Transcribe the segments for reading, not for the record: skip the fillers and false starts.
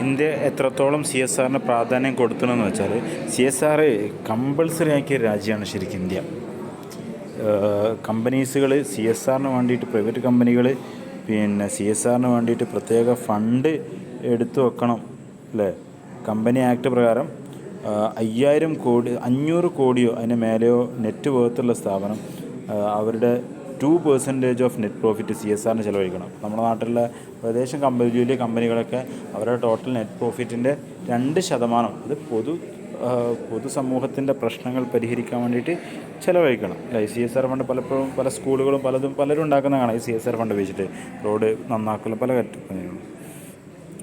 India എത്രത്തോളം C S ആറിന് പ്രാധാന്യം കൊടുക്കണമെന്ന് വെച്ചാൽ സി എസ് ആർ കമ്പൾസറി ആക്കിയ രാജ്യമാണ് ശരിക്കും ഇന്ത്യ. കമ്പനീസുകൾ സി എസ് ആറിന് വേണ്ടിയിട്ട്, പ്രൈവറ്റ് കമ്പനികൾ പിന്നെ സി എസ് ആറിന് വേണ്ടിയിട്ട് പ്രത്യേക ഫണ്ട് എടുത്തു വെക്കണം അല്ലേ. കമ്പനി ആക്ട് പ്രകാരം 500 കോടിയോ അതിന് മേലെയോ നെറ്റ് വേർത്തുള്ള സ്ഥാപനം അവരുടെ 2% of net profit C S ആറിന് ചിലവഴിക്കണം. നമ്മുടെ നാട്ടിലുള്ള ഏകദേശം വലിയ കമ്പനികളൊക്കെ അവരുടെ ടോട്ടൽ നെറ്റ് പ്രോഫിറ്റിൻ്റെ 2% അത് പൊതുസമൂഹത്തിൻ്റെ പ്രശ്നങ്ങൾ പരിഹരിക്കാൻ വേണ്ടിയിട്ട് ചിലവഴിക്കണം. സി എസ് ആർ ഫണ്ട് പലപ്പോഴും പല സ്കൂളുകളും പലരും ഉണ്ടാക്കുന്ന കാണാം. ഈ സി എസ് ആർ ഫണ്ട് വെച്ചിട്ട് റോഡ് നന്നാക്കലും പല കാര്യങ്ങളും.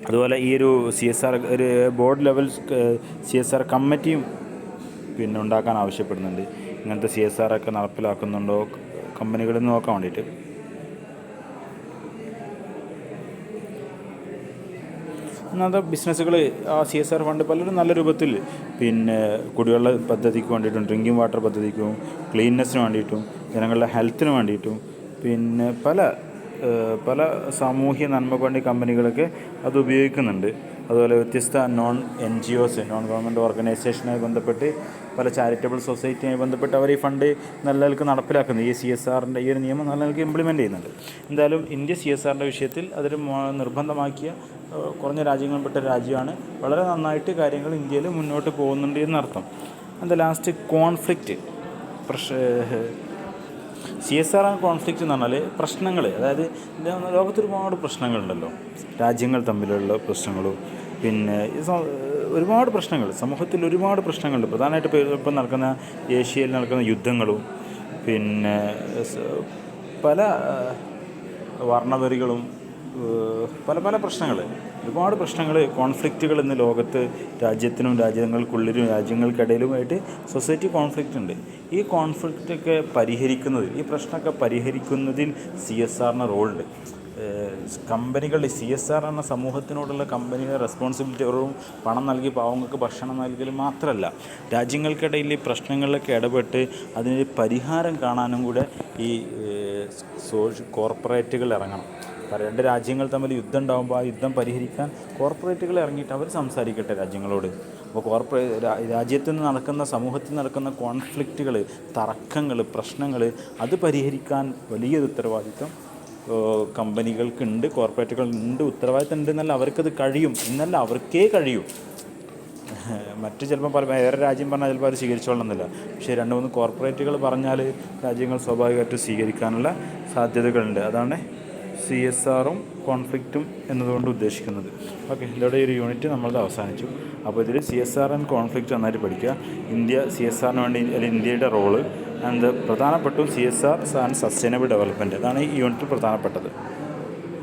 അതുപോലെ ഈ ഒരു സി എസ് ആർ ഒരു board level C S R കമ്മിറ്റിയും പിന്നെ ഉണ്ടാക്കാൻ ആവശ്യപ്പെടുന്നുണ്ട്. ഇങ്ങനത്തെ സി എസ് ആർ ഒക്കെ നടപ്പിലാക്കുന്നുണ്ടോ കമ്പനികളിൽ നിന്ന് നോക്കാൻ വേണ്ടിയിട്ട്. ഇന്നത്തെ ബിസിനസ്സുകൾ ആ സി എസ് ആർ ഫണ്ട് പലരും നല്ല രൂപത്തിൽ പിന്നെ കുടിവെള്ള പദ്ധതിക്ക് വേണ്ടിയിട്ടും, ഡ്രിങ്കിങ് വാട്ടർ പദ്ധതിക്കും, ക്ലീൻനെസ്സിന് വേണ്ടിയിട്ടും, ജനങ്ങളുടെ ഹെൽത്തിന് വേണ്ടിയിട്ടും, പിന്നെ പല സാമൂഹ്യ നന്മക്ക് വേണ്ടി കമ്പനികളൊക്കെ അത് ഉപയോഗിക്കുന്നുണ്ട്. അതുപോലെ വ്യത്യസ്ത നോൺ ഗവൺമെൻറ് ഓർഗനൈസേഷനുമായി ബന്ധപ്പെട്ട് പല ചാരിറ്റബിൾ സൊസൈറ്റിയുമായി ബന്ധപ്പെട്ട് അവർ ഈ ഫണ്ട് നല്ല നിലക്ക് നടപ്പിലാക്കുന്നത്. ഈ സി എസ് ആറിൻ്റെ ഈ ഒരു നിയമം നല്ല നിലക്ക് ഇംപ്ലിമെൻറ്റ് ചെയ്യുന്നുണ്ട്. എന്തായാലും ഇന്ത്യ സി എസ് ആറിൻ്റെ വിഷയത്തിൽ അതൊരു നിർബന്ധമാക്കിയ കുറഞ്ഞ രാജ്യങ്ങളിൽപ്പെട്ട രാജ്യമാണ്. വളരെ നന്നായിട്ട് കാര്യങ്ങൾ ഇന്ത്യയിൽ മുന്നോട്ട് പോകുന്നുണ്ട് എന്നർത്ഥം. എന്താ last conflict C S R conflict എന്ന് പറഞ്ഞാൽ പ്രശ്നങ്ങൾ, അതായത് ലോകത്ത് ഒരുപാട് പ്രശ്നങ്ങളുണ്ടല്ലോ, രാജ്യങ്ങൾ തമ്മിലുള്ള പ്രശ്നങ്ങളും പിന്നെ ഒരുപാട് പ്രശ്നങ്ങൾ, സമൂഹത്തിൽ ഒരുപാട് പ്രശ്നങ്ങളുണ്ട്. പ്രധാനമായിട്ട് ഇപ്പം നടക്കുന്ന ഏഷ്യയിൽ നടക്കുന്ന യുദ്ധങ്ങളും പിന്നെ പല വർണ്ണവെറികളും പല പ്രശ്നങ്ങൾ, ഒരുപാട് പ്രശ്നങ്ങൾ, കോൺഫ്ലിക്റ്റുകൾ ഇന്ന് ലോകത്ത് രാജ്യങ്ങൾക്കുള്ളിലും രാജ്യങ്ങൾക്കിടയിലുമായിട്ട് സൊസൈറ്റി കോൺഫ്ലിക്റ്റ് ഉണ്ട്. ഈ കോൺഫ്ലിക്റ്റൊക്കെ ഈ പ്രശ്നമൊക്കെ പരിഹരിക്കുന്നതിൽ സി എസ് ആറിന് റോളുണ്ട്. കമ്പനികളുടെ സി എസ് ആർ എന്ന സമൂഹത്തിനോടുള്ള കമ്പനിയുടെ റെസ്പോൺസിബിലിറ്റി വെറും പണം നൽകി പാവങ്ങൾക്ക് ഭക്ഷണം നൽകൽ മാത്രമല്ല, രാജ്യങ്ങൾക്കിടയിൽ ഈ പ്രശ്നങ്ങളിലൊക്കെ ഇടപെട്ട് അതിന് പരിഹാരം കാണാനും കൂടെ ഈ കോർപ്പറേറ്റുകൾ ഇറങ്ങണം. രണ്ട് രാജ്യങ്ങൾ തമ്മിൽ യുദ്ധം ഉണ്ടാകുമ്പോൾ ആ യുദ്ധം പരിഹരിക്കാൻ കോർപ്പറേറ്റുകൾ ഇറങ്ങിയിട്ട് അവർ സംസാരിക്കട്ടെ രാജ്യങ്ങളോട്. അപ്പോൾ രാജ്യത്ത് നിന്ന് നടക്കുന്ന, സമൂഹത്തിൽ നടക്കുന്ന കോൺഫ്ലിക്റ്റുകൾ, തർക്കങ്ങൾ, പ്രശ്നങ്ങൾ അത് പരിഹരിക്കാൻ വലിയൊരു ഉത്തരവാദിത്വം കമ്പനികൾക്കുണ്ട്, കോർപ്പറേറ്റുകളുണ്ട്. ഉത്തരവാദിത്തം ഉണ്ടെന്നല്ല, അവർക്കത് കഴിയും എന്നല്ല, അവർക്കേ കഴിയും. മറ്റ് ചിലപ്പോൾ വേറെ രാജ്യം പറഞ്ഞാൽ ചിലപ്പോൾ അവർ സ്വീകരിച്ചോളണമെന്നില്ല. പക്ഷേ 2-3 കോർപ്പറേറ്റുകൾ പറഞ്ഞാൽ രാജ്യങ്ങൾ സ്വാഭാവികമായിട്ടും സ്വീകരിക്കാനുള്ള സാധ്യതകളുണ്ട്. അതാണ് സി എസ് ആറും കോൺഫ്ലിക്റ്റും എന്നതുകൊണ്ട് ഉദ്ദേശിക്കുന്നത്. ഓക്കെ, ഇതോടെ ഒരു യൂണിറ്റ് നമ്മളത് അവസാനിച്ചു. അപ്പോൾ ഇതിൽ C S R and conflict നന്നായിട്ട് പഠിക്കുക. ഇന്ത്യ സി എസ് ആറിന് വേണ്ടി അല്ലെങ്കിൽ ഇന്ത്യയുടെ റോള് പ്രധാനപ്പെട്ടും C S R and sustainable development, അതാണ് ഈ യൂണിറ്റിൽ പ്രധാനപ്പെട്ടത്.